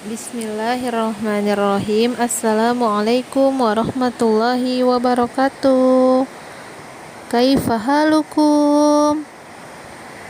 Bismillahirrahmanirrahim. Assalamualaikum warahmatullahi wabarakatuh. Kaifa halukum?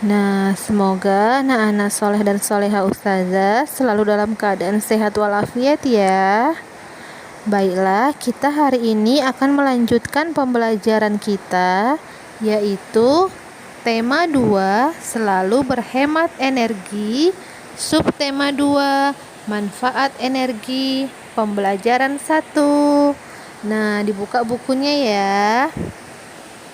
Nah, semoga anak-anak soleh dan soleha ustazah selalu dalam keadaan sehat walafiat ya. Baiklah, kita hari ini akan melanjutkan pembelajaran kita, yaitu tema 2, selalu berhemat energi, subtema 2, manfaat energi, pembelajaran 1. Nah, dibuka bukunya ya.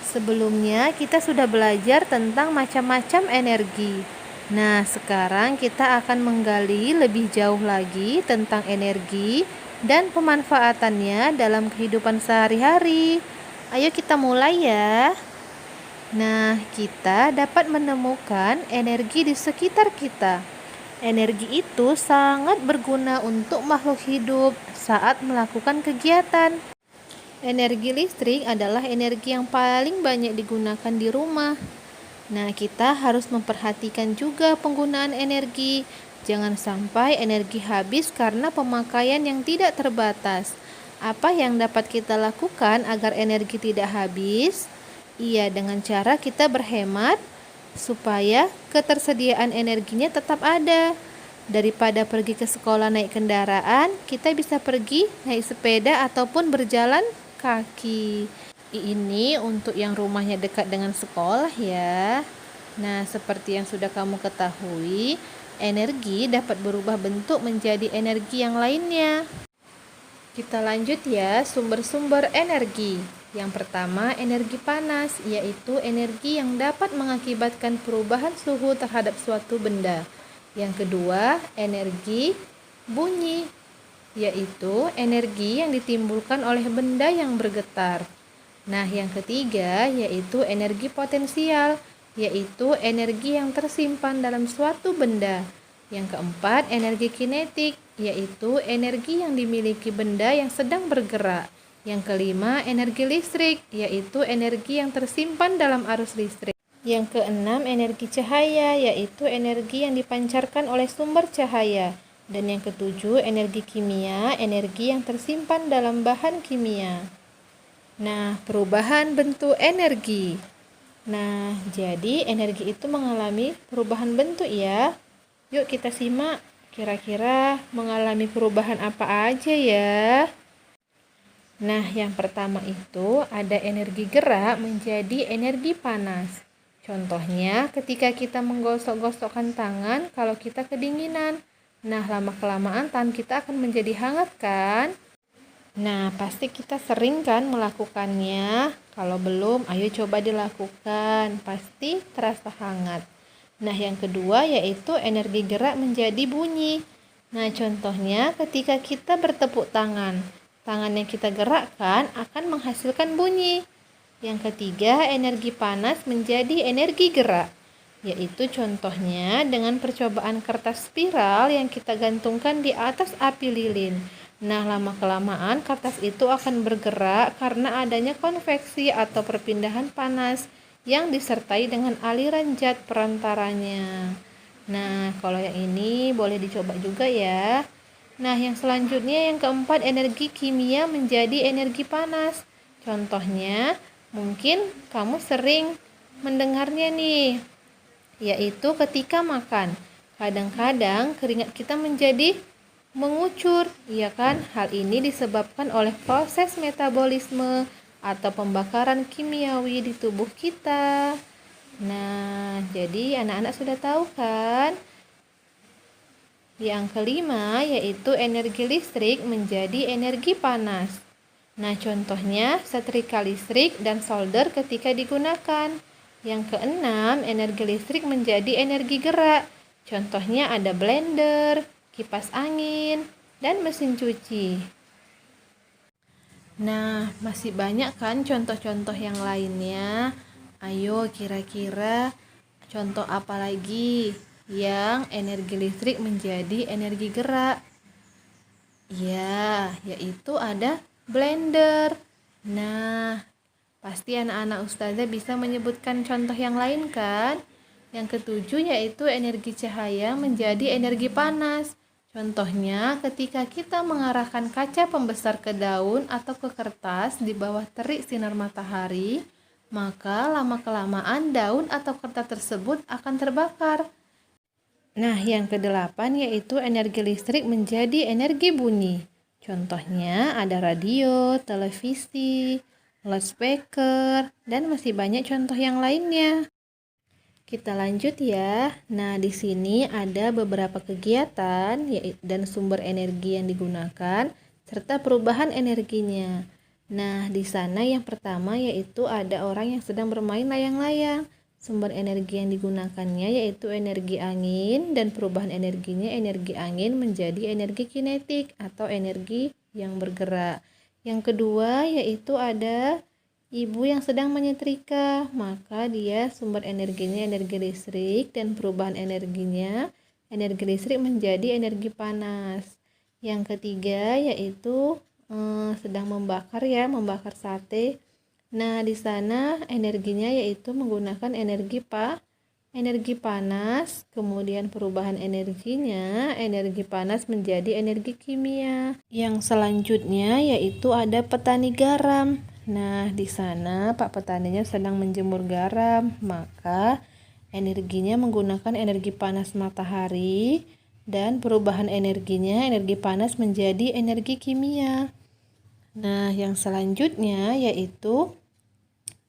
Sebelumnya kita sudah belajar tentang macam-macam energi. Nah, sekarang kita akan menggali lebih jauh lagi tentang energi dan pemanfaatannya dalam kehidupan sehari-hari. Ayo kita mulai ya. Nah, kita dapat menemukan energi di sekitar kita. Energi itu sangat berguna untuk makhluk hidup saat melakukan kegiatan. Energi listrik adalah energi yang paling banyak digunakan di rumah. Nah, kita harus memperhatikan juga penggunaan energi. Jangan sampai energi habis karena pemakaian yang tidak terbatas. Apa yang dapat kita lakukan agar energi tidak habis? Iya, dengan cara kita berhemat supaya ketersediaan energinya tetap ada. Daripada pergi ke sekolah naik kendaraan, kita bisa pergi naik sepeda ataupun berjalan kaki. Ini untuk yang rumahnya dekat dengan sekolah ya. Nah, seperti yang sudah kamu ketahui, energi dapat berubah bentuk menjadi energi yang lainnya. Kita lanjut ya, sumber-sumber energi. Yang pertama, energi panas, yaitu energi yang dapat mengakibatkan perubahan suhu terhadap suatu benda. Yang kedua, energi bunyi, yaitu energi yang ditimbulkan oleh benda yang bergetar. Nah, yang ketiga, yaitu energi potensial, yaitu energi yang tersimpan dalam suatu benda. Yang keempat, energi kinetik, yaitu energi yang dimiliki benda yang sedang bergerak. Yang kelima, energi listrik, yaitu energi yang tersimpan dalam arus listrik. Yang keenam, energi cahaya, yaitu energi yang dipancarkan oleh sumber cahaya. Dan yang ketujuh, energi kimia, energi yang tersimpan dalam bahan kimia. Nah, perubahan bentuk energi. Nah, jadi energi itu mengalami perubahan bentuk ya. Yuk kita simak, kira-kira mengalami perubahan apa aja ya. Nah, yang pertama itu ada energi gerak menjadi energi panas. Contohnya ketika kita menggosok-gosokkan tangan kalau kita kedinginan. Nah, lama-kelamaan tangan kita akan menjadi hangat kan? Nah, pasti kita sering kan melakukannya. Kalau belum, ayo coba dilakukan. Pasti terasa hangat. Nah, yang kedua yaitu energi gerak menjadi bunyi. Nah, contohnya ketika kita bertepuk tangan. Tangan yang kita gerakkan akan menghasilkan bunyi. Yang ketiga, energi panas menjadi energi gerak, yaitu contohnya dengan percobaan kertas spiral yang kita gantungkan di atas api lilin. Nah, lama-kelamaan kertas itu akan bergerak karena adanya konveksi atau perpindahan panas yang disertai dengan aliran zat perantaranya. Nah, kalau yang ini boleh dicoba juga ya. Nah, yang selanjutnya yang keempat, energi kimia menjadi energi panas. Contohnya, mungkin kamu sering mendengarnya nih, yaitu ketika makan. Kadang-kadang keringat kita menjadi mengucur, ya kan? Hal ini disebabkan oleh proses metabolisme atau pembakaran kimiawi di tubuh kita. Nah, jadi anak-anak sudah tahu kan? Yang kelima yaitu energi listrik menjadi energi panas. Nah, contohnya setrika listrik dan solder ketika digunakan. Yang keenam, energi listrik menjadi energi gerak. Contohnya ada blender, kipas angin, dan mesin cuci. Nah, masih banyak kan contoh-contoh yang lainnya. Ayo kira-kira contoh apa lagi yang energi listrik menjadi energi gerak? Ya, yaitu ada blender. Nah, pasti anak-anak ustazah bisa menyebutkan contoh yang lain kan? Yang ketujuh yaitu energi cahaya menjadi energi panas. Contohnya, ketika kita mengarahkan kaca pembesar ke daun atau ke kertas di bawah terik sinar matahari, maka lama-kelamaan daun atau kertas tersebut akan terbakar. Nah, yang kedelapan yaitu energi listrik menjadi energi bunyi. Contohnya ada radio, televisi, loudspeaker, dan masih banyak contoh yang lainnya. Kita lanjut ya. Nah, di sini ada beberapa kegiatan dan sumber energi yang digunakan serta perubahan energinya. Nah, di sana yang pertama yaitu ada orang yang sedang bermain layang-layang. Sumber energi yang digunakannya yaitu energi angin dan perubahan energinya energi angin menjadi energi kinetik atau energi yang bergerak. Yang kedua yaitu ada ibu yang sedang menyetrika, maka dia sumber energinya energi listrik dan perubahan energinya energi listrik menjadi energi panas. Yang ketiga yaitu sedang membakar sate. Nah, di sana energinya yaitu menggunakan energi panas, kemudian perubahan energinya energi panas menjadi energi kimia. Yang selanjutnya yaitu ada petani garam. Nah, di sana Pak petaninya sedang menjemur garam, maka energinya menggunakan energi panas matahari dan perubahan energinya energi panas menjadi energi kimia. Nah, yang selanjutnya yaitu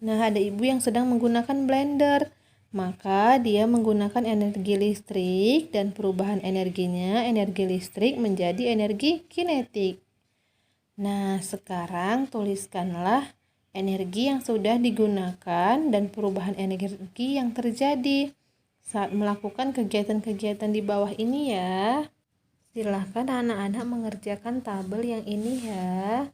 ada ibu yang sedang menggunakan blender, maka dia menggunakan energi listrik dan perubahan energinya energi listrik menjadi energi kinetik. Nah, sekarang tuliskanlah energi yang sudah digunakan dan perubahan energi yang terjadi saat melakukan kegiatan-kegiatan di bawah ini ya. Silahkan anak-anak mengerjakan tabel yang ini ya.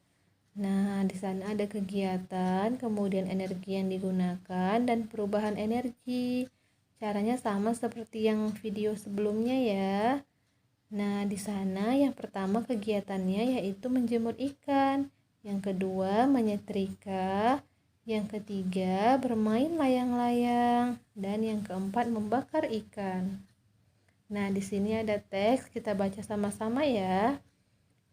Nah, di sana ada kegiatan, kemudian energi yang digunakan, dan perubahan energi. Caranya sama seperti yang video sebelumnya ya. Nah, di sana yang pertama kegiatannya yaitu menjemur ikan. Yang kedua menyetrika. Yang ketiga bermain layang-layang. Dan yang keempat membakar ikan. Nah, di sini ada teks, kita baca sama-sama ya.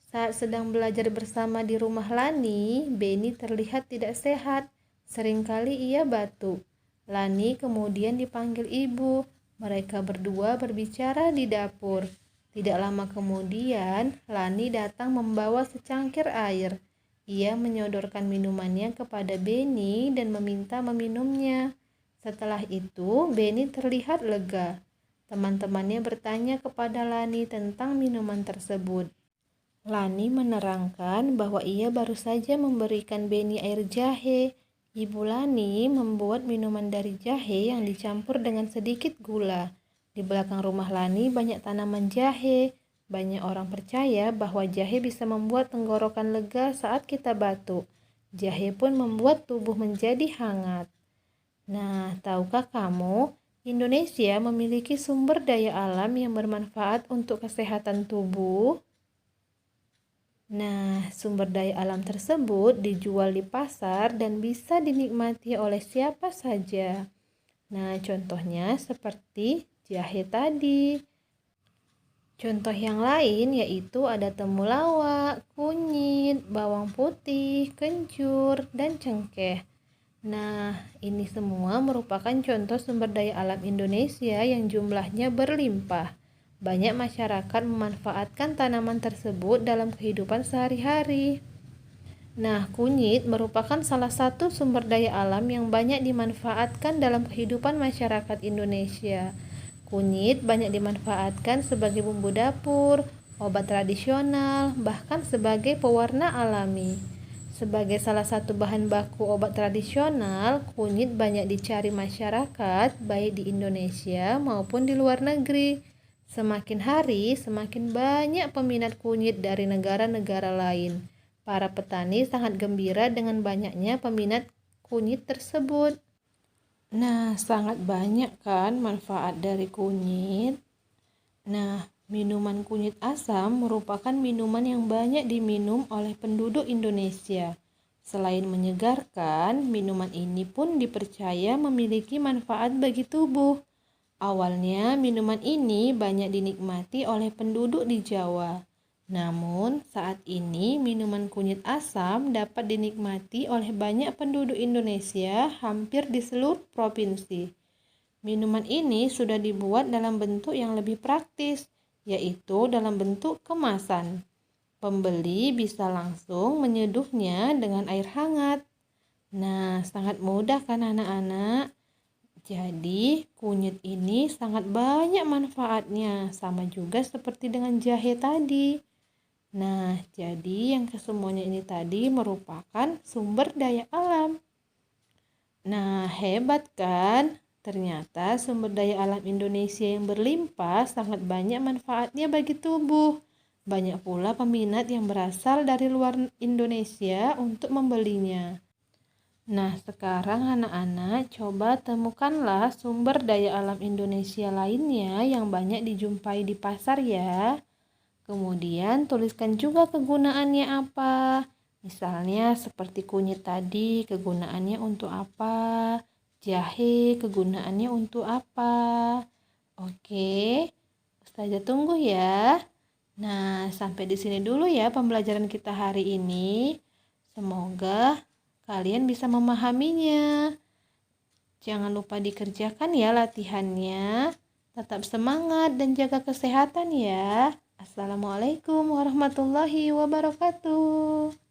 Saat sedang belajar bersama di rumah Lani, Beni terlihat tidak sehat. Seringkali ia batuk. Lani kemudian dipanggil ibu. Mereka berdua berbicara di dapur. Tidak lama kemudian, Lani datang membawa secangkir air. Ia menyodorkan minumannya kepada Beni dan meminta meminumnya. Setelah itu, Beni terlihat lega. Teman-temannya bertanya kepada Lani tentang minuman tersebut. Lani menerangkan bahwa ia baru saja memberikan Beni air jahe. Ibu Lani membuat minuman dari jahe yang dicampur dengan sedikit gula. Di belakang rumah Lani banyak tanaman jahe. Banyak orang percaya bahwa jahe bisa membuat tenggorokan lega saat kita batuk. Jahe pun membuat tubuh menjadi hangat. Nah, tahukah kamu, Indonesia memiliki sumber daya alam yang bermanfaat untuk kesehatan tubuh? Nah, sumber daya alam tersebut dijual di pasar dan bisa dinikmati oleh siapa saja. Nah, contohnya seperti jahe tadi. Contoh yang lain yaitu ada temulawak, kunyit, bawang putih, kencur, dan cengkeh. Nah, ini semua merupakan contoh sumber daya alam Indonesia yang jumlahnya berlimpah. Banyak masyarakat memanfaatkan tanaman tersebut dalam kehidupan sehari-hari. Nah, kunyit merupakan salah satu sumber daya alam yang banyak dimanfaatkan dalam kehidupan masyarakat Indonesia. Kunyit banyak dimanfaatkan sebagai bumbu dapur, obat tradisional, bahkan sebagai pewarna alami. Sebagai salah satu bahan baku obat tradisional, kunyit banyak dicari masyarakat baik di Indonesia maupun di luar negeri. Semakin hari, semakin banyak peminat kunyit dari negara-negara lain. Para petani sangat gembira dengan banyaknya peminat kunyit tersebut. Nah, sangat banyak kan manfaat dari kunyit. Nah, minuman kunyit asam merupakan minuman yang banyak diminum oleh penduduk Indonesia. Selain menyegarkan, minuman ini pun dipercaya memiliki manfaat bagi tubuh. Awalnya minuman ini banyak dinikmati oleh penduduk di Jawa. Namun, saat ini minuman kunyit asam dapat dinikmati oleh banyak penduduk Indonesia hampir di seluruh provinsi. Minuman ini sudah dibuat dalam bentuk yang lebih praktis, yaitu dalam bentuk kemasan. Pembeli bisa langsung menyeduhnya dengan air hangat. Nah, sangat mudah kan anak-anak? Jadi, kunyit ini sangat banyak manfaatnya, sama juga seperti dengan jahe tadi. Nah, jadi yang kesemuanya ini tadi merupakan sumber daya alam. Nah, hebat kan? Ternyata sumber daya alam Indonesia yang berlimpah sangat banyak manfaatnya bagi tubuh. Banyak pula peminat yang berasal dari luar Indonesia untuk membelinya. Nah, sekarang anak-anak coba temukanlah sumber daya alam Indonesia lainnya yang banyak dijumpai di pasar ya. Kemudian tuliskan juga kegunaannya apa. Misalnya seperti kunyit tadi, kegunaannya untuk apa? Jahe, kegunaannya untuk apa? Oke, Ustazah tunggu ya. Nah, sampai di sini dulu ya pembelajaran kita hari ini. Semoga kalian bisa memahaminya. Jangan lupa dikerjakan ya latihannya. Tetap semangat dan jaga kesehatan ya. Assalamualaikum warahmatullahi wabarakatuh.